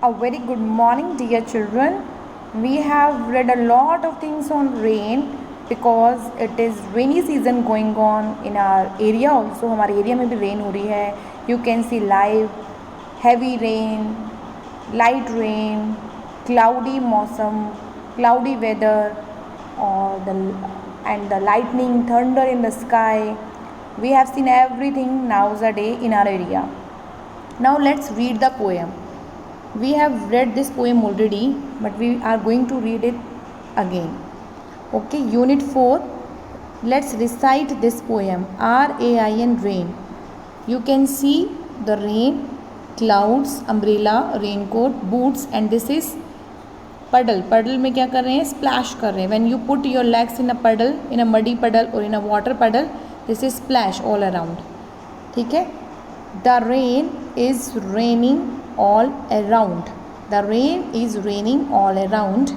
A very good morning, dear children. We have read a lot of things on rain because it is rainy season going on in our area also. हमारे area में भी rain हो रही है. You can see live heavy rain, light rain, cloudy मौसम, cloudy weather, or the lightning, thunder in the sky. We have seen everything nowadays in our area. Now let's read the poem. We have read this poem already, but we are going to read it again. Okay, unit 4. Let's recite this poem. R-A-I-N, rain. You can see the rain, clouds, umbrella, raincoat, boots, and this is puddle. Puddle में क्या कर रहे हैं? Splash कर रहे हैं. When you put your legs in a puddle, in a muddy puddle or in a water puddle, this is splash all around. ठीक है? The rain is raining all around. The rain is raining all around.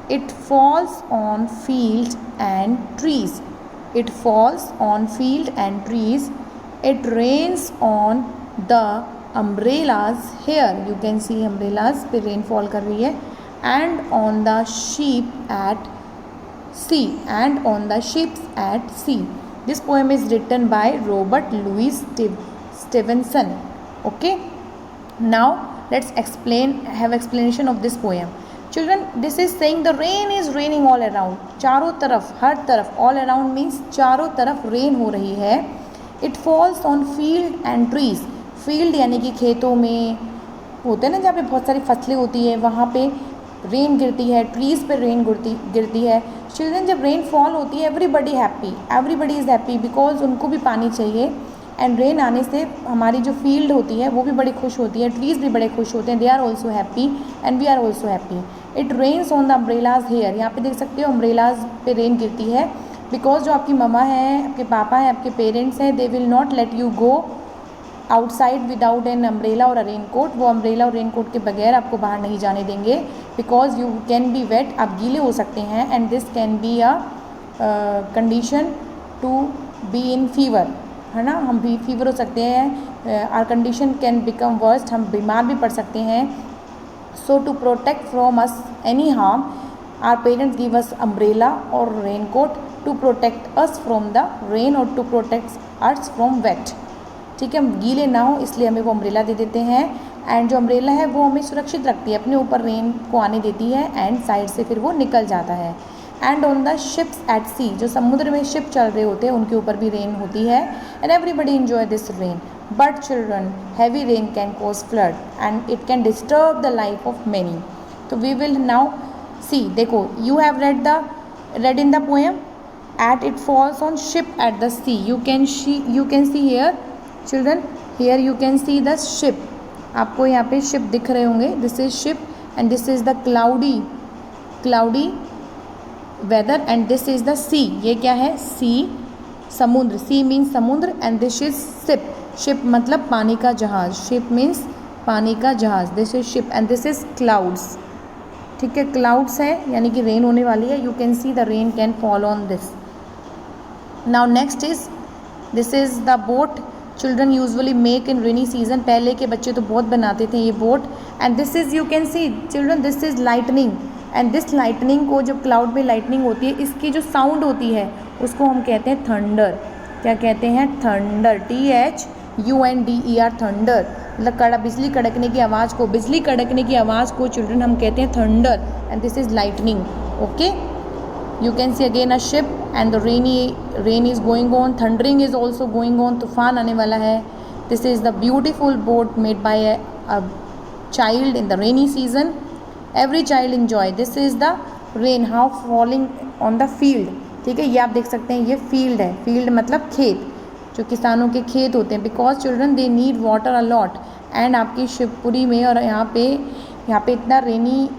It falls on fields and trees. It falls on field and trees. It rains on the umbrellas here. You can see umbrellas पे rainfall कर रही है. And on the sheep at sea. And on the ships at sea. This poem is written by Robert Louis Stevenson. Okay. Now let's have explanation of this poem. Children, this is saying the rain is raining all around. चारों तरफ, हर तरफ, all around means चारों तरफ rain हो रही है. It falls on field and trees. Field यानी कि खेतों में होते हैं ना, जहाँ पे बहुत सारी फसलें होती है, वहाँ पे रेन गिरती है. ट्रीज़ पे रेन गिरती है. चिल्ड्रन, जब रेन फॉल होती है एवरीबडी इज़ हैप्पी बिकॉज उनको भी पानी चाहिए. एंड रेन आने से हमारी जो फील्ड होती है वो भी बड़ी खुश होती है, ट्रीज़ भी बड़े खुश होते हैं. They are also happy and we are also happy. It rains on the umbrellas here. यहाँ पे देख सकते हो अम्ब्रेलाज पे रेन गिरती है बिकॉज जो आपकी ममा है, आपके पापा हैं, आपके पेरेंट्स हैं, they will not let you go outside without an umbrella और अ रेन कोट. वो अम्ब्रेला और रेन कोट के बगैर आपको बाहर नहीं जाने देंगे because you can be wet. आप गीले हो सकते हैं and this can be a condition to be in fever, है ना. हम भी फीवर हो सकते हैं. Our condition can become worst. हम बीमार भी पड़ सकते हैं. सो to protect from us any harm are parents give us umbrella और raincoat to protect us from the rain और to protect us from wet. ठीक है, हम गीले ना हो इसलिए हमें वो अम्ब्रेला दे देते हैं. एंड जो अम्ब्रेला है वो हमें सुरक्षित रखती है, अपने ऊपर रेन को आने देती है एंड साइड से फिर वो निकल जाता है. And on the ships at sea, जो समुद्र में शिप चल रहे होते हैं उनके ऊपर भी रेन होती है. And everybody enjoy this rain. But children, heavy rain can cause flood and it can disturb the life of many. तो वी विल नाउ सी. देखो, you have read in the poem at it falls on ship at the sea. You can see here children, here you can see the ship. आपको यहाँ पे ship दिख रहे होंगे. This is ship and this is the cloudy weather and this is the sea. ये क्या है? Sea, समुद्र. सी मीन्स समुद्र and this is ship. Ship मतलब पानी का जहाज. शिप मीन्स पानी का जहाज. This is ship and this is clouds. ठीक है, क्लाउड्स है यानी कि रेन होने वाली है. You can see the rain can fall on this. Now next is this is the boat. Children usually make in rainy season. पहले के बच्चे तो बहुत बनाते थे ये boat. And this is, you can C children, this is lightning. And this lightning को, जब क्लाउड में लाइटनिंग होती है, इसकी जो साउंड होती है उसको हम कहते हैं थंडर. क्या कहते हैं? थंडर. THUNDER, thunder. मतलब बिजली कड़कने की आवाज़ को चिल्ड्रन हम कहते हैं thunder. And this is lightning. Okay, you can see again a ship and the rain is going on. Thundering is also going on. तूफान आने वाला है. This is the beautiful boat made by a child in the rainy season. Every child enjoy. This is the rain how falling on the field. ठीक है, ये आप देख सकते हैं, ये फील्ड है. फील्ड मतलब खेत, जो किसानों के खेत होते हैं. Because children they need water a lot. And आपकी शिवपुरी में और यहाँ पे इतना रेनी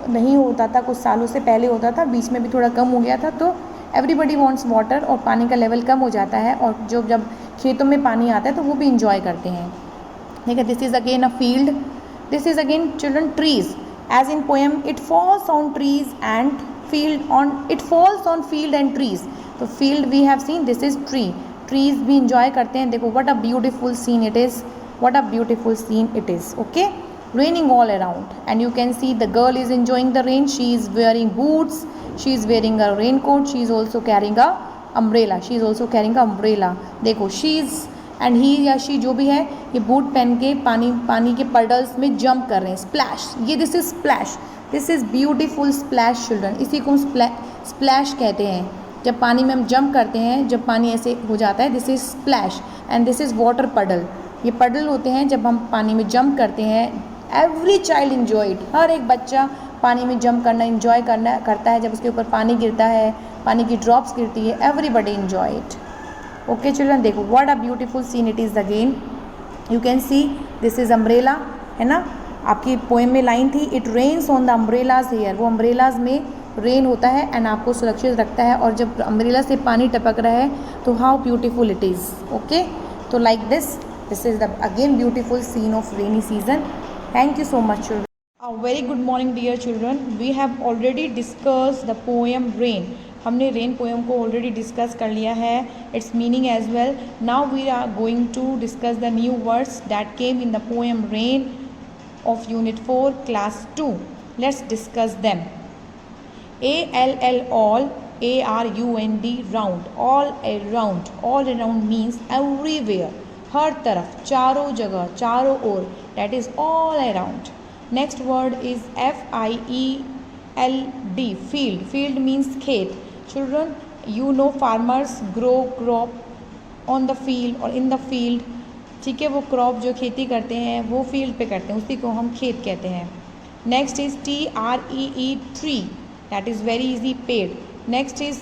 नहीं होता था. कुछ सालों से पहले होता था, बीच में भी थोड़ा कम हो गया था. तो एवरीबडी वांट्स वाटर और पानी का लेवल कम हो जाता है और जब खेतों में पानी आता है तो वो भी इंजॉय करते हैं. ठीक है, this is again a field. This is again children trees. As in poem it falls on trees and falls on field and trees. तो field we have seen, this is tree. Trees भी enjoy करते हैं. देखो what a beautiful scene it is. what a beautiful scene it is. Okay, raining all around, and you can see the girl is enjoying the rain. She is wearing boots, she is wearing a raincoat, she is also carrying a umbrella, she is also carrying a umbrella. देखो she is and he या she जो भी है ये boot पहन के पानी के पडल्स में जंप कर रहे हैं, स्प्लैश, ये this is splash, this is beautiful splash children. इसी को हम स्प्लैश कहते हैं. जब पानी में हम जंप करते हैं, जब पानी ऐसे हो जाता है, this is splash and this is water पडल. ये पडल होते हैं जब हम पानी में जंप करते हैं. Every child enjoy it. हर एक बच्चा पानी में जंप करना इन्जॉय करता है. जब उसके ऊपर पानी गिरता है, पानी की ड्रॉप्स गिरती है, everybody enjoy it. Okay children, देखो what a beautiful scene it is again. You can see this is umbrella, है ना. आपकी पोएम में लाइन थी it rains on the umbrellas here. वो अम्ब्रेलाज में रेन होता है एंड आपको सुरक्षित रखता है. और जब अम्ब्रेला से पानी टपक रहा है तो how beautiful it is. Okay, तो like this is the again beautiful scene of rainy season. Thank you so much children. A very good morning dear children. We have already discussed the poem Rain. हमने Rain poem को already discuss कर लिया है, its meaning as well. Now we are going to discuss the new words that came in the poem Rain of Unit 4 Class 2. Let's discuss them. ALL all, ARUND round, all around. All around means everywhere, हर तरफ, चारों जगह, चारों ओर, that is all around. Next word is FIELD, field. Field means खेत. Children, you know farmers grow crop on the field or in the field. ठीक है, वो crop जो खेती करते हैं वो फील्ड पे करते हैं, उसी को हम खेत कहते हैं. Next is TREE tree, that is very easy, पेड़. नेक्स्ट इज़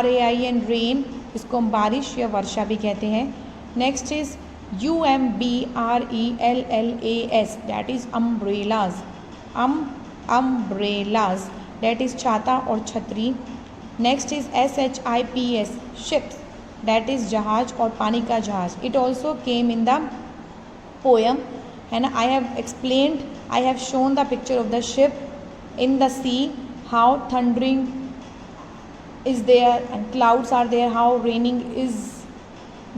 RAIN रेन, इसको हम बारिश या वर्षा भी कहते हैं. Next is UMBRELLAS, that is umbrellas. Umbrellas that is छाता और छतरी. Next is SHIPS ships, that is जहाज और पानी का जहाज. It also came in the poem, है ना. I have explained, I have shown the picture of the ship in the C, how thundering is there and clouds are there, how raining is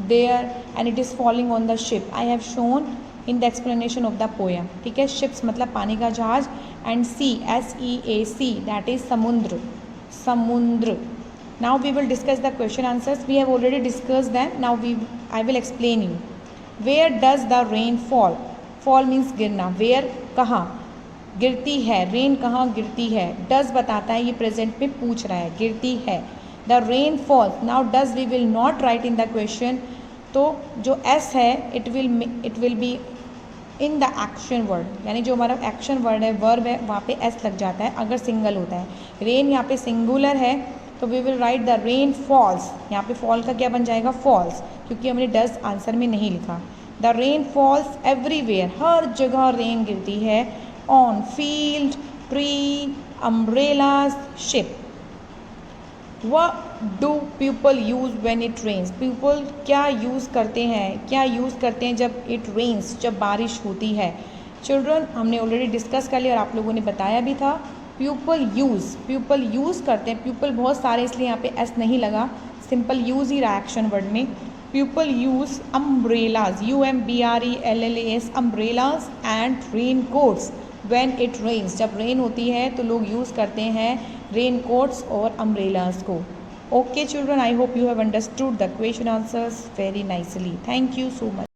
there and it is falling on the ship. I have shown in the explanation of the poem. ठीक है, ships मतलब पानी का जहाज and sea SEAC that is समुद्र, समुद्र. Now we will discuss the question answers. We have already discussed them. Now I will explain you. Where does the rain fall? Fall means गिरना. Where कहाँ गिरती है, rain कहाँ गिरती है. Does बताता है, ये present में पूछ रहा है, गिरती है. The rain falls. Now does we will not write in the question. तो जो S है it will be in the action word, यानी जो हमारा action word है, verb है, वहाँ पे S लग जाता है अगर सिंगल होता है. rain यहाँ पे सिंगुलर है तो we will write the rain falls. यहाँ पे फॉल का क्या बन जाएगा, फॉल्स, क्योंकि हमने डज आंसर में नहीं लिखा. द रेन फॉल्स एवरीवेयर, हर जगह रेन गिरती है. On field, tree, umbrellas, ship. What do people use when it rains. People क्या यूज़ करते हैं, क्या यूज़ करते हैं जब इट रेन्स, जब बारिश होती है. चिल्ड्रन, हमने ऑलरेडी डिस्कस कर लिया और आप लोगों ने बताया भी था. पीपल यूज़ करते हैं. पीपल बहुत सारे, इसलिए यहाँ पे एस नहीं लगा, सिंपल यूज़ ही रहा एक्शन वर्ड में. People use umbrellas, UMBRELLAS, umbrellas and rain coats when it rains. जब रेन होती है तो लोग यूज़ करते हैं रेन कोट्स और अम्ब्रेलाज को. Okay children, I hope you have understood the question answers very nicely. Thank you so much.